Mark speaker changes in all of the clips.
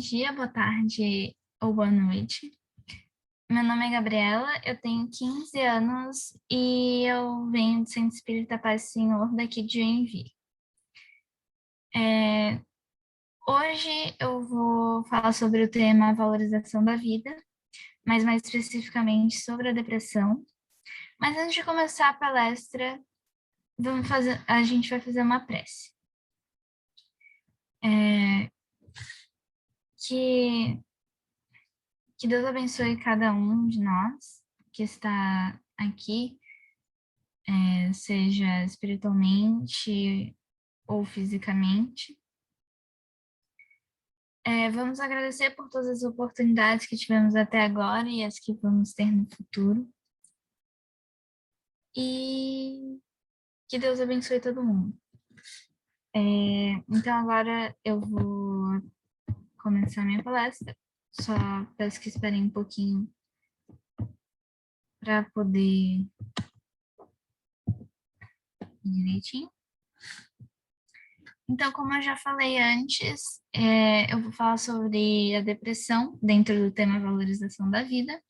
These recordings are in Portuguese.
Speaker 1: dia, boa tarde ou boa noite. Meu nome é Gabriela, eu tenho 15 anos e eu venho do Centro Espírita Paz do Senhor, daqui de Joinville. Hoje eu vou falar sobre o tema valorização da vida, mas mais especificamente sobre a depressão. Mas antes de começar a palestra, a gente vai fazer uma prece. Que Deus abençoe cada um de nós que está aqui, seja espiritualmente ou fisicamente. Vamos agradecer por todas as oportunidades que tivemos até agora e as que vamos ter no futuro. E que Deus abençoe todo mundo. Então agora eu vou começar minha palestra. Só peço que esperem um pouquinho para poder ir direitinho. Então, como eu já falei antes, eu vou falar sobre a depressão dentro do tema valorização da vida.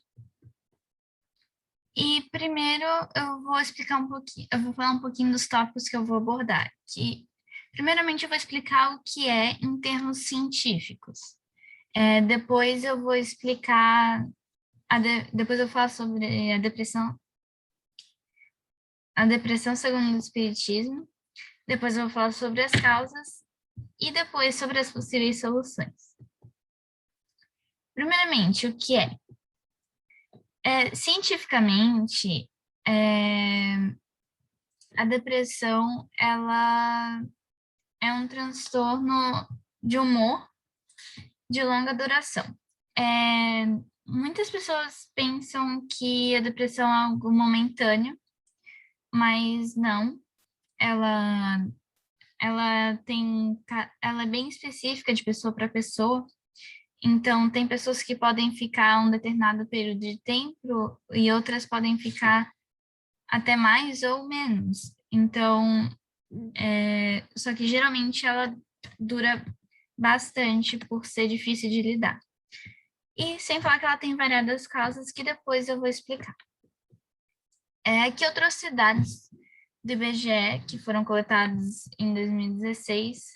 Speaker 1: E primeiro eu vou explicar um pouquinho, eu vou falar um pouquinho dos tópicos que eu vou abordar. Primeiramente eu vou explicar o que é em termos científicos. Depois eu vou explicar, depois eu falo sobre a depressão segundo o Espiritismo. Depois eu vou falar sobre as causas e depois sobre as possíveis soluções. Primeiramente, o que é? Cientificamente, a depressão ela é um transtorno de humor de longa duração. Muitas pessoas pensam que a depressão é algo momentâneo, mas não. Ela é bem específica de pessoa para pessoa. Então, tem pessoas que podem ficar um determinado período de tempo e outras podem ficar até mais ou menos. Então, só que geralmente ela dura bastante por ser difícil de lidar. E sem falar que ela tem variadas causas que depois eu vou explicar. Aqui eu trouxe dados do IBGE que foram coletados em 2016,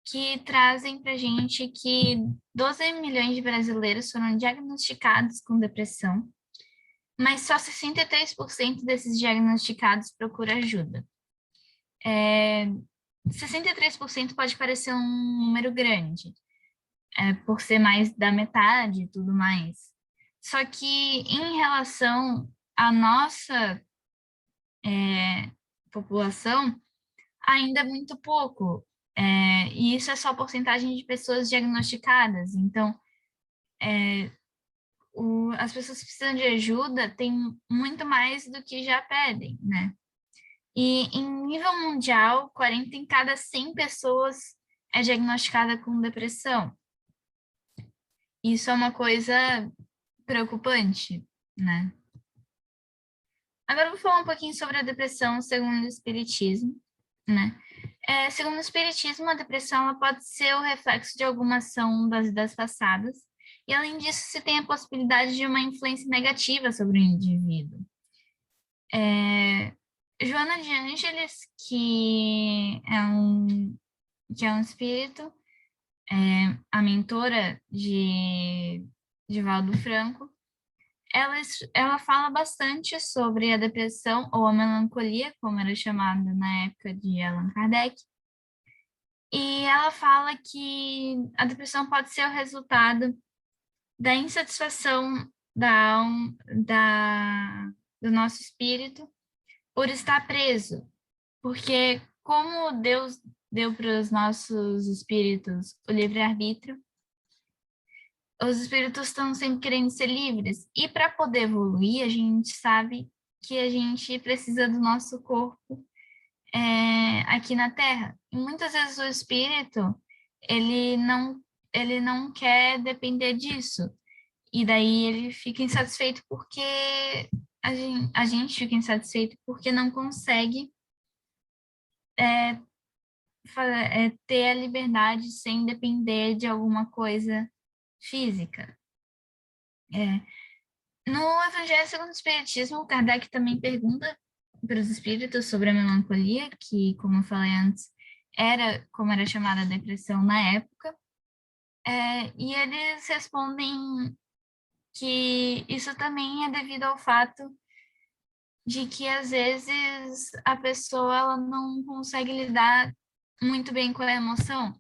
Speaker 1: que trazem para a gente que 12 milhões de brasileiros foram diagnosticados com depressão, mas só 63% desses diagnosticados procuram ajuda. 63% pode parecer um número grande, por ser mais da metade e tudo mais. Só que em relação à nossa população, ainda é muito pouco. E isso é só a porcentagem de pessoas diagnosticadas. Então, as pessoas que precisam de ajuda têm muito mais do que já pedem, né? E em nível mundial, 40 em cada 100 pessoas é diagnosticada com depressão. Isso é uma coisa preocupante, né? Agora eu vou falar um pouquinho sobre a depressão segundo o Espiritismo, né? Segundo o Espiritismo, a depressão ela pode ser o reflexo de alguma ação das vidas passadas, e além disso, se tem a possibilidade de uma influência negativa sobre o indivíduo. Joana de Ângeles, que é um espírito, a mentora de Valdo Franco, ela fala bastante sobre a depressão ou a melancolia, como era chamada na época de Allan Kardec. E ela fala que a depressão pode ser o resultado da insatisfação da alma, do nosso espírito por estar preso. Porque como Deus deu para os nossos espíritos o livre-arbítrio, os espíritos estão sempre querendo ser livres. E para poder evoluir, a gente sabe que a gente precisa do nosso corpo aqui na Terra. E muitas vezes o espírito, ele não quer depender disso. E daí ele fica insatisfeito porque a gente fica insatisfeito porque não consegue ter a liberdade sem depender de alguma coisa física. No Evangelho segundo o Espiritismo, Kardec também pergunta para os espíritos sobre a melancolia, que, como eu falei antes, era como era chamada a depressão na época, e eles respondem que isso também é devido ao fato de que, às vezes, a pessoa ela não consegue lidar muito bem com a emoção,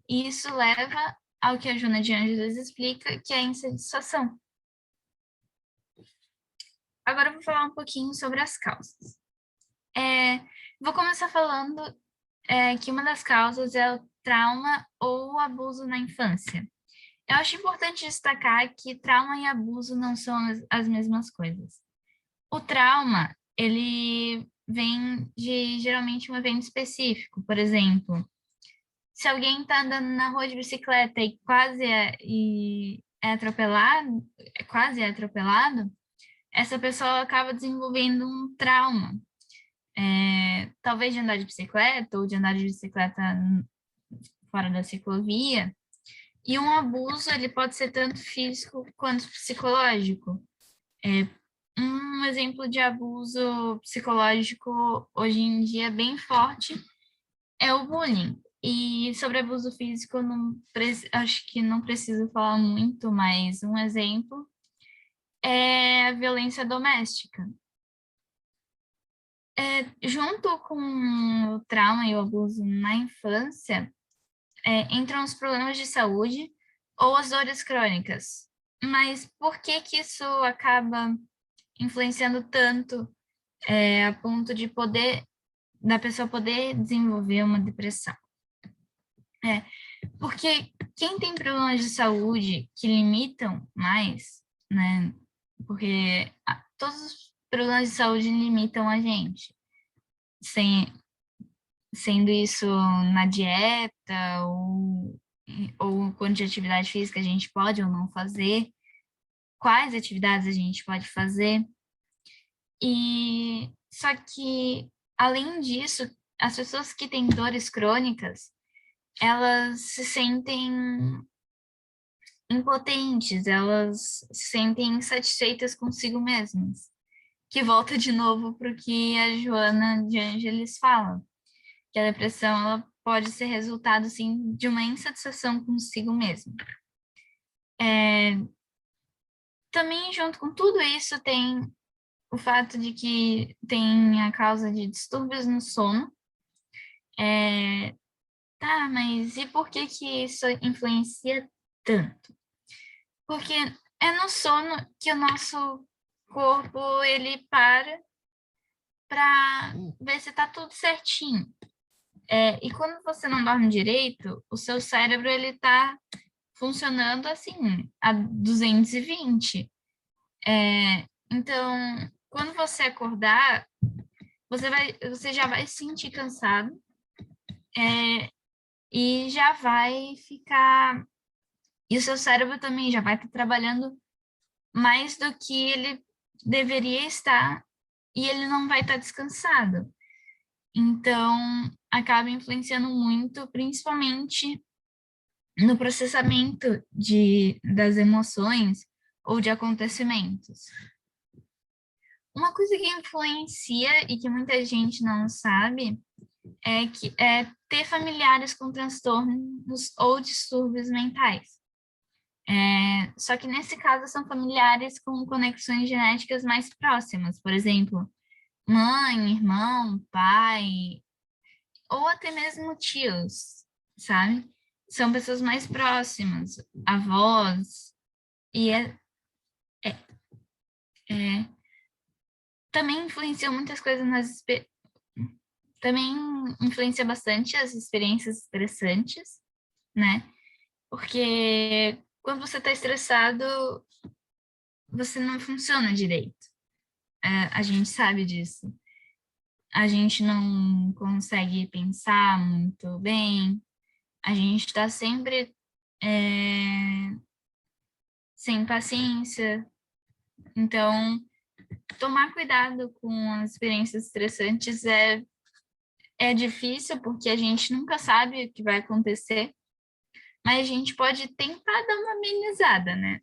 Speaker 1: e isso leva ao que a Joana de Ângeles explica, que é a insatisfação. Agora eu vou falar um pouquinho sobre as causas. Vou começar falando que uma das causas é o trauma ou o abuso na infância. Eu acho importante destacar que trauma e abuso não são as mesmas coisas. O trauma, ele vem de geralmente um evento específico. Por exemplo, se alguém está andando na rua de bicicleta e é atropelado, essa pessoa acaba desenvolvendo um trauma. Talvez de andar de bicicleta ou de andar de bicicleta fora da ciclovia. E um abuso, ele pode ser tanto físico quanto psicológico. Um exemplo de abuso psicológico hoje em dia bem forte é o bullying. E sobre abuso físico, acho que não preciso falar muito, mas um exemplo é a violência doméstica. Junto com o trauma e o abuso na infância, entram os problemas de saúde ou as dores crônicas. Mas por que que isso acaba influenciando tanto a ponto de da pessoa poder desenvolver uma depressão? Porque quem tem problemas de saúde que limitam mais, né? Porque todos os problemas de saúde limitam a gente, sendo isso na dieta ou quanto de atividade física a gente pode ou não fazer, quais atividades a gente pode fazer. E só que, além disso, as pessoas que têm dores crônicas, elas se sentem impotentes, elas se sentem insatisfeitas consigo mesmas. Que volta de novo para o que a Joana de Ângeles fala, que a depressão ela pode ser resultado, sim, de uma insatisfação consigo mesmo. Também, junto com tudo isso, tem o fato de que tem a causa de distúrbios no sono. Tá, mas e por que que isso influencia tanto? Porque é no sono que o nosso corpo, ele para ver se tá tudo certinho. E quando você não dorme direito, o seu cérebro, ele tá funcionando assim, a 220. Então, quando você acordar, você já vai se sentir cansado, e já vai ficar. E o seu cérebro também já vai estar trabalhando mais do que ele deveria estar, e ele não vai estar descansado. Então, acaba influenciando muito, principalmente no processamento das emoções ou de acontecimentos. Uma coisa que influencia e que muita gente não sabe é ter familiares com transtornos ou distúrbios mentais. Só que nesse caso são familiares com conexões genéticas mais próximas, por exemplo, mãe, irmão, pai, ou até mesmo tios, sabe? São pessoas mais próximas, avós, e é- é- também influenciam muitas coisas também influencia bastante as experiências estressantes, né? Porque quando você está estressado, você não funciona direito. A gente sabe disso. A gente não consegue pensar muito bem. A gente está sempre sem paciência. Então, tomar cuidado com as experiências estressantes é difícil, porque a gente nunca sabe o que vai acontecer. mas a gente pode tentar dar uma amenizada, né?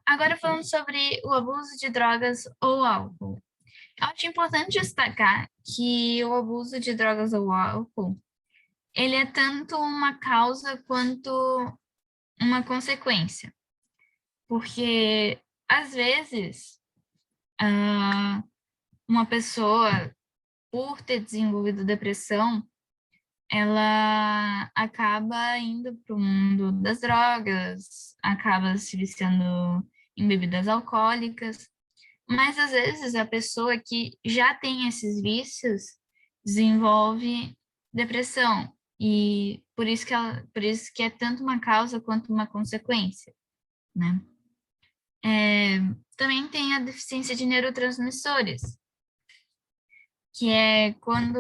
Speaker 1: Agora falando sobre o abuso de drogas ou álcool. Acho importante destacar que o abuso de drogas ou álcool, ele é tanto uma causa quanto uma consequência. Porque, às vezes, uma pessoa, por ter desenvolvido depressão, ela acaba indo para o mundo das drogas, acaba se viciando em bebidas alcoólicas, mas às vezes a pessoa que já tem esses vícios desenvolve depressão, e por isso que é tanto uma causa quanto uma consequência, né? Também tem a deficiência de neurotransmissores, que é quando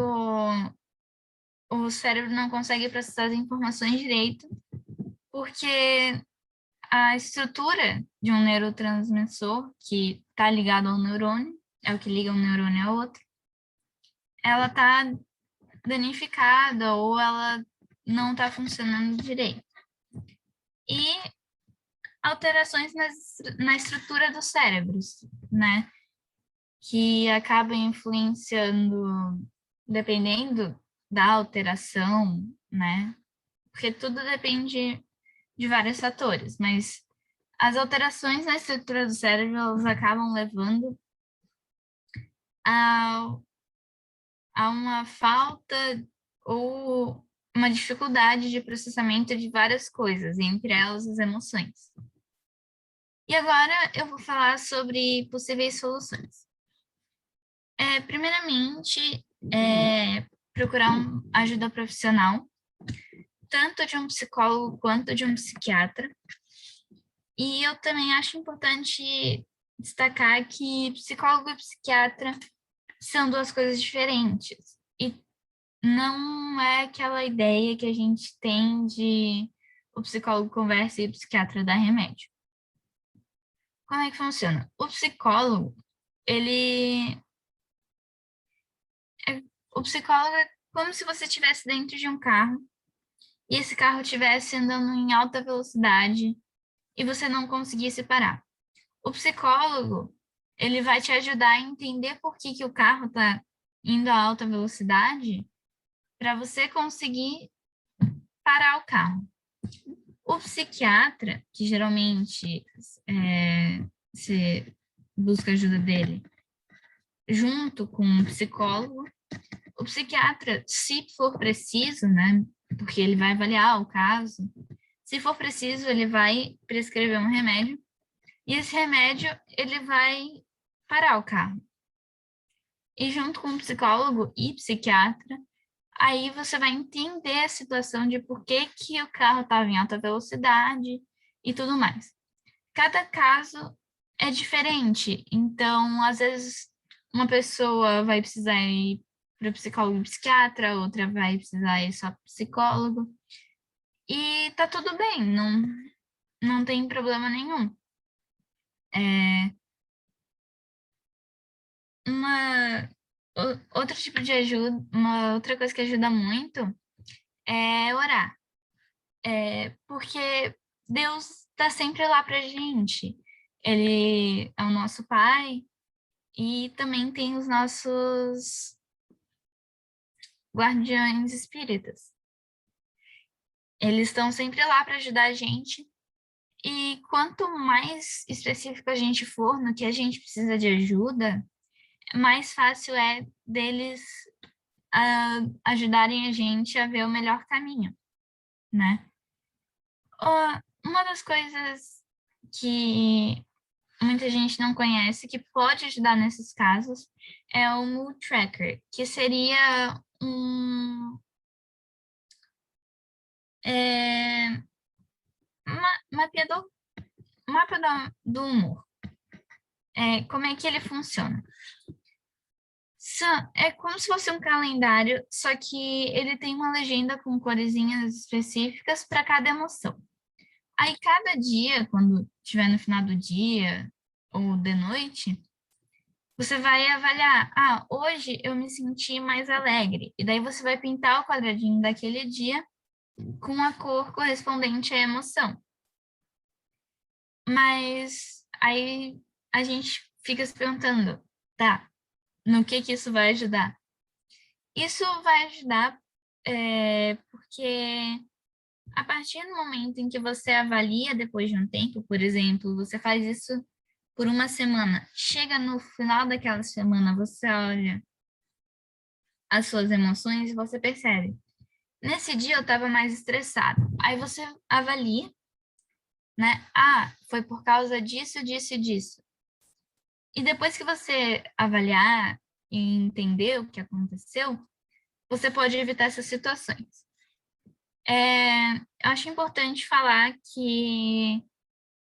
Speaker 1: o cérebro não consegue processar as informações direito, porque a estrutura de um neurotransmissor que está ligado ao neurônio, é o que liga um neurônio ao outro, ela está danificada ou ela não está funcionando direito. E alterações na estrutura dos cérebros, né? Que acabam influenciando, dependendo da alteração, né? Porque tudo depende de vários fatores, mas as alterações na estrutura do cérebro, elas acabam levando a, a uma falta ou uma dificuldade de processamento de várias coisas, entre elas as emoções. E agora eu vou falar sobre possíveis soluções. Primeiramente, procurar ajuda profissional, tanto de um psicólogo quanto de um psiquiatra. E eu também acho importante destacar que psicólogo e psiquiatra são duas coisas diferentes. E não é aquela ideia que a gente tem de o psicólogo conversa e o psiquiatra dá remédio. Como é que funciona? O psicólogo, ele... O psicólogo é como se você estivesse dentro de um carro e esse carro estivesse andando em alta velocidade e você não conseguisse parar. O psicólogo, ele vai te ajudar a entender por que o carro está indo a alta velocidade para você conseguir parar o carro. O psiquiatra, que geralmente se busca ajuda dele junto com um psicólogo, o psiquiatra, se for preciso, né, porque ele vai avaliar o caso, se for preciso, ele vai prescrever um remédio e esse remédio, ele vai parar o carro. E junto com o psicólogo e psiquiatra, aí você vai entender a situação de por que o carro estava em alta velocidade e tudo mais. Cada caso é diferente, então, às vezes, uma pessoa vai precisar ir para o psicólogo e psiquiatra, outra vai precisar ir só para psicólogo, e tá tudo bem, não tem problema nenhum. Uma outro tipo de ajuda, uma outra coisa que ajuda muito é orar. Porque Deus está sempre lá pra gente. Ele é o nosso Pai e também tem os nossos guardiões espíritas. Eles estão sempre lá para ajudar a gente. E quanto mais específico a gente for no que a gente precisa de ajuda, mais fácil é deles ajudarem a gente a ver o melhor caminho, né? Uma das coisas que muita gente não conhece, que pode ajudar nesses casos, é o Mood Tracker, que seria um mapeador, mapa do humor. Como é que ele funciona? É como se fosse um calendário, só que ele tem uma legenda com coresinhas específicas para cada emoção. Aí, cada dia, quando estiver no final do dia ou de noite, você vai avaliar, hoje eu me senti mais alegre. E daí você vai pintar o quadradinho daquele dia com a cor correspondente à emoção. Mas aí a gente fica se perguntando, tá, no que isso vai ajudar? Isso vai ajudar porque a partir do momento em que você avalia depois de um tempo, por exemplo, você faz isso por uma semana, chega no final daquela semana, você olha as suas emoções e você percebe. Nesse dia eu estava mais estressado. Aí você avalia, né? Ah, foi por causa disso, disso e disso. E depois que você avaliar e entender o que aconteceu, você pode evitar essas situações. Acho importante falar que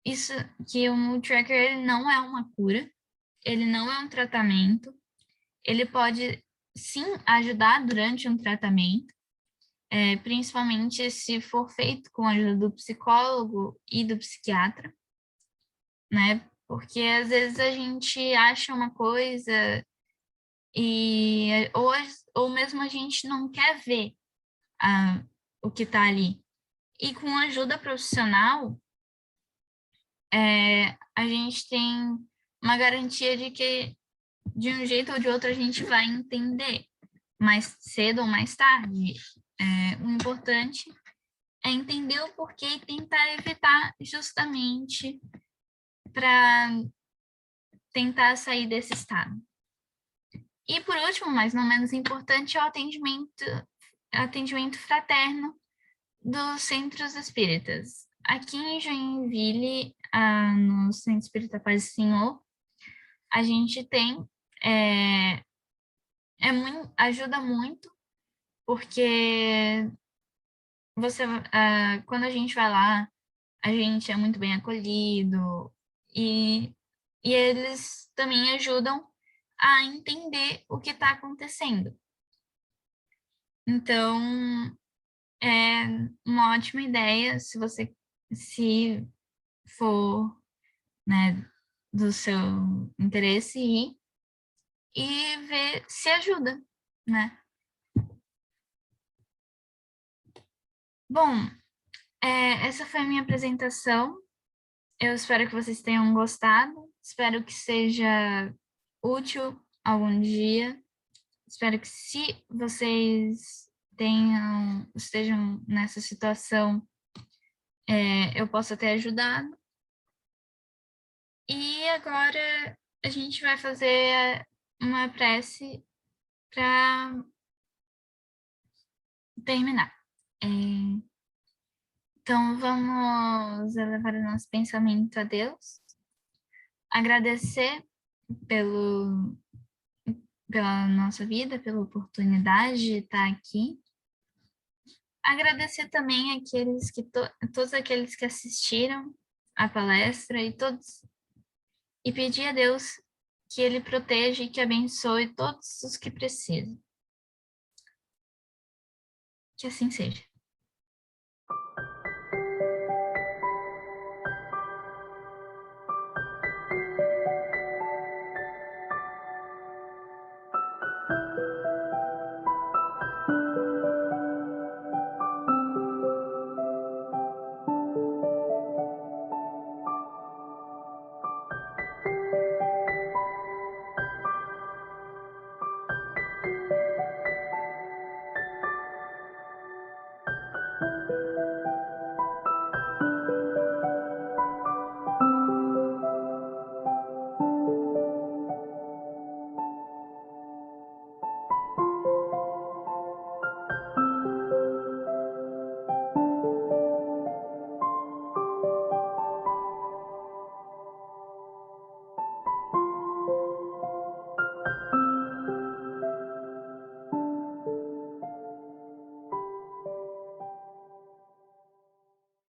Speaker 1: isso, que o Mood Tracker ele não é uma cura, ele não é um tratamento, ele pode sim ajudar durante um tratamento, principalmente se for feito com a ajuda do psicólogo e do psiquiatra, né? Porque às vezes a gente acha uma coisa e ou mesmo a gente não quer ver o que está ali. E com ajuda profissional, a gente tem uma garantia de que de um jeito ou de outro a gente vai entender mais cedo ou mais tarde. O importante é entender o porquê e tentar evitar justamente para tentar sair desse estado. E por último, mas não menos importante, é o atendimento fraterno dos centros espíritas. Aqui em Joinville, no Centro Espírita Paz do Senhor, a gente tem, ajuda muito, porque quando a gente vai lá, a gente é muito bem acolhido e, e eles também ajudam a entender o que está acontecendo. Então, é uma ótima ideia se for, né, do seu interesse ir e ver se ajuda, né? Bom, essa foi a minha apresentação. Eu espero que vocês tenham gostado. Espero que seja útil algum dia. Espero que se vocês estejam nessa situação, eu possa ter ajudado. E agora a gente vai fazer uma prece para terminar. Então, vamos elevar o nosso pensamento a Deus, agradecer pelo, pela nossa vida, pela oportunidade de estar aqui. Agradecer também todos aqueles que assistiram à palestra e pedir a Deus que Ele proteja e que abençoe todos os que precisam. Que assim seja.